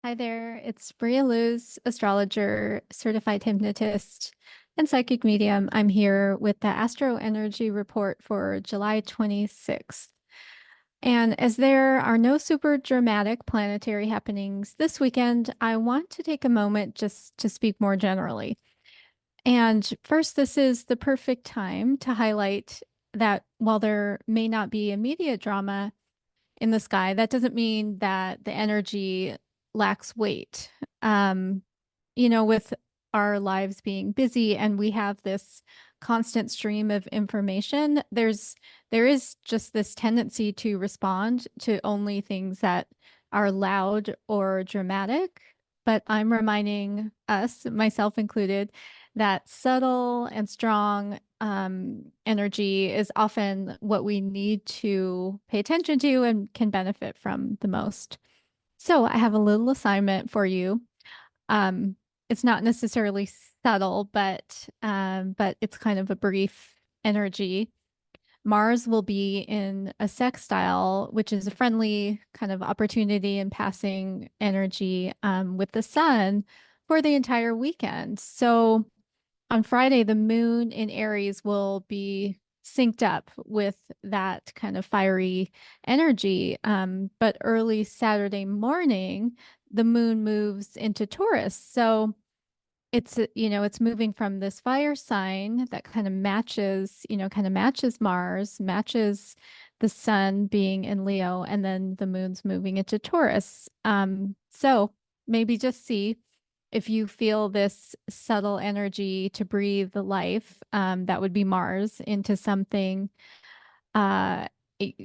Hi there, it's Bria Luz, astrologer, certified hypnotist, and psychic medium. I'm here with the Astro Energy Report for July 26th. And as there are no super dramatic planetary happenings this weekend, I want to take a moment just to speak more generally. And first, this is the perfect time to highlight that while there may not be immediate drama in the sky, that doesn't mean that the energy lacks weight. Um, with our lives being busy and we have this constant stream of information, there is just this tendency to respond to only things that are loud or dramatic. But I'm reminding us, myself included, that subtle and strong energy is often what we need to pay attention to and can benefit from the most. So I have a little assignment for you. Um, it's not necessarily subtle, but it's kind of a brief energy. Mars will be in a sextile, which is a friendly kind of opportunity and passing energy with the sun for the entire weekend. So on Friday, the moon in Aries will be synced up with that kind of fiery energy. But early Saturday morning, the moon moves into Taurus. So it's moving from this fire sign that kind of matches Mars, matches the sun being in Leo, and then the moon's moving into Taurus. So maybe just see if you feel this subtle energy to breathe the life, that would be Mars, into something uh,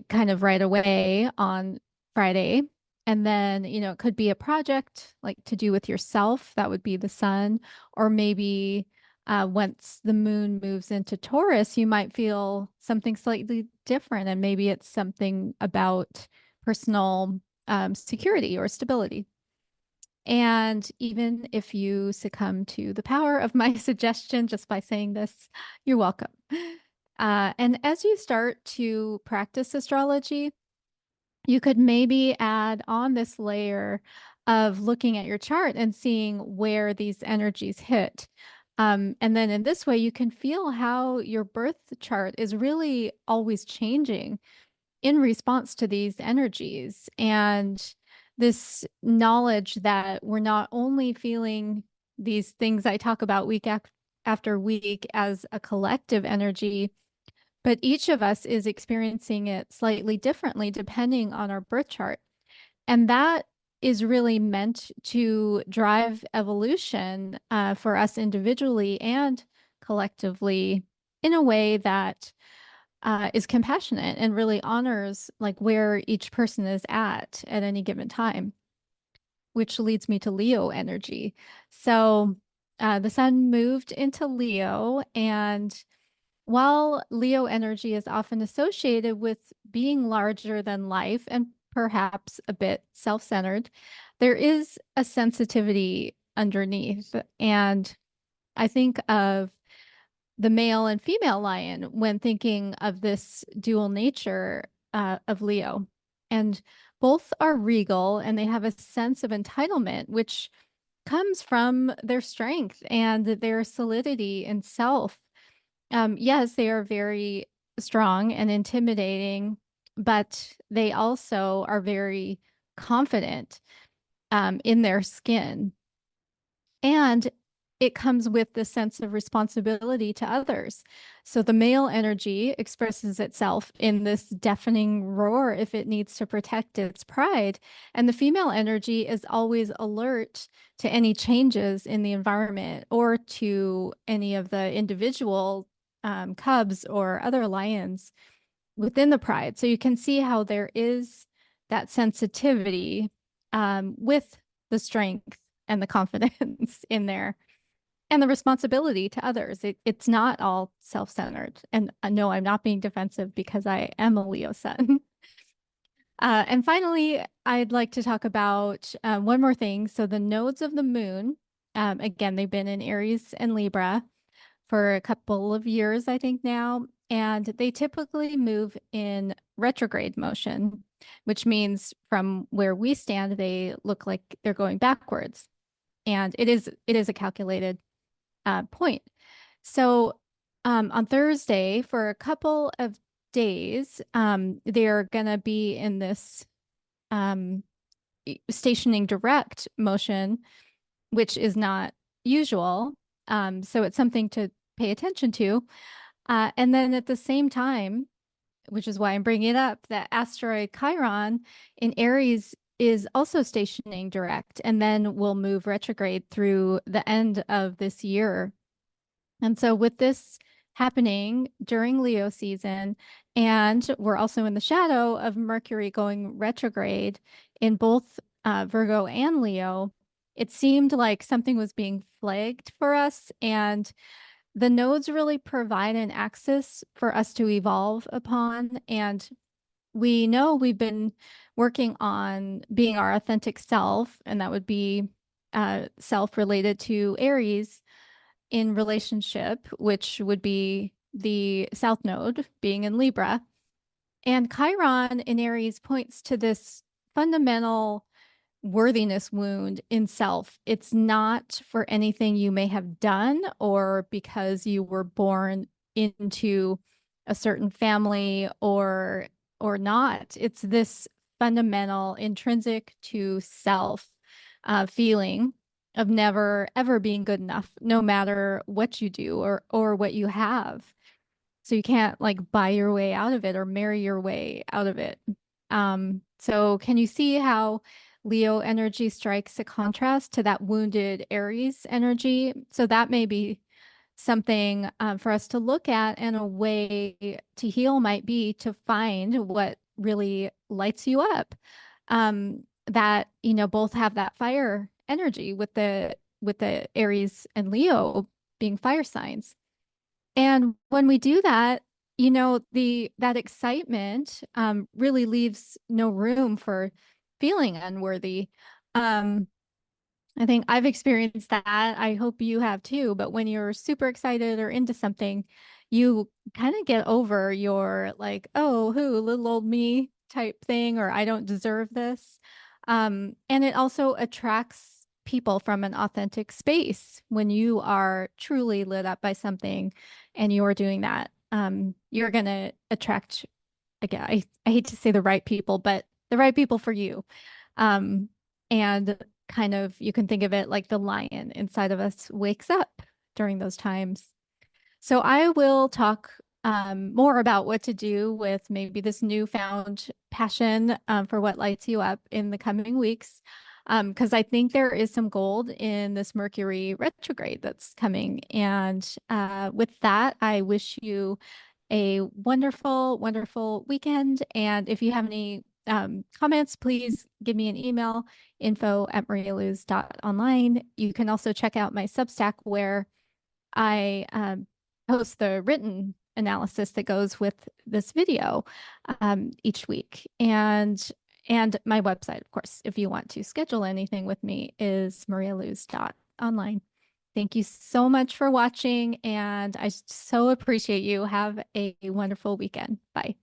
kind of right away on Friday. And then, it could be a project like to do with yourself. That would be the sun. Or maybe once the moon moves into Taurus, you might feel something slightly different. And maybe it's something about personal security or stability. And even if you succumb to the power of my suggestion just by saying this, you're welcome. And as you start to practice astrology, you could maybe add on this layer of looking at your chart and seeing where these energies hit. And then in this way, you can feel how your birth chart is really always changing in response to these energies. And this knowledge that we're not only feeling these things I talk about after week as a collective energy, but each of us is experiencing it slightly differently depending on our birth chart. And that is really meant to drive evolution for us individually and collectively in a way that is compassionate and really honors like where each person is at any given time, which leads me to Leo energy. So the sun moved into Leo, and while Leo energy is often associated with being larger than life and perhaps a bit self-centered, there is a sensitivity underneath. And I think of the male and female lion when thinking of this dual nature of Leo. And both are regal and they have a sense of entitlement, which comes from their strength and their solidity in self. Yes, they are very strong and intimidating, but they also are very confident in their skin. And it comes with the sense of responsibility to others. So the male energy expresses itself in this deafening roar if it needs to protect its pride. And the female energy is always alert to any changes in the environment or to any of the individual cubs or other lions within the pride. So you can see how there is that sensitivity with the strength and the confidence in there and the responsibility to others. It's not all self-centered. And no, I'm not being defensive because I am a Leo sun. And finally, I'd like to talk about one more thing. So the nodes of the moon, again, they've been in Aries and Libra for a couple of years, I think now, and they typically move in retrograde motion. which means from where we stand, they look like they're going backwards. And it is a calculated point. So on Thursday, for a couple of days, they're going to be in this um, stationing direct motion, which is not usual. So it's something to pay attention to. And then at the same time, which is why I'm bringing it up, that asteroid Chiron in Aries is also stationing direct and then will move retrograde through the end of this year. And so, with this happening during Leo season, and we're also in the shadow of Mercury going retrograde in both Virgo and Leo, it seemed like something was being flagged for us. And the nodes really provide an axis for us to evolve upon. And we know we've been working on being our authentic self, and that would be self related to Aries in relationship, which would be the South Node being in Libra. And Chiron in Aries points to this fundamental worthiness wound in self. It's not for anything you may have done or because you were born into a certain family or not. It's this fundamental intrinsic to self feeling of never ever being good enough, no matter what you do or what you have. So you can't like buy your way out of it or marry your way out of it. So can you see how Leo energy strikes a contrast to that wounded Aries energy? So that may be something for us to look at, and a way to heal might be to find what really lights you up. That both have that fire energy with the Aries and Leo being fire signs. And when we do that, the that excitement really leaves no room for feeling unworthy. Um, I think I've experienced that. I hope you have too. But when you're super excited or into something, you kind of get over your like, oh, who, little old me type thing, or I don't deserve this. And it also attracts people from an authentic space when you are truly lit up by something and you're doing that. You're going to attract, again, I hate to say the right people, but the right people for you. Um, and kind of, you can think of it like the lion inside of us wakes up during those times. So I will talk more about what to do with maybe this newfound passion for what lights you up in the coming weeks. Because I think there is some gold in this Mercury retrograde that's coming. And with that, I wish you a wonderful, wonderful weekend. And if you have any comments, please give me an email, info@marialuz.online. You can also check out my Substack where I post the written analysis that goes with this video each week. And my website, of course, if you want to schedule anything with me, is marialuz.online. Thank you so much for watching, and I so appreciate you. Have a wonderful weekend. Bye.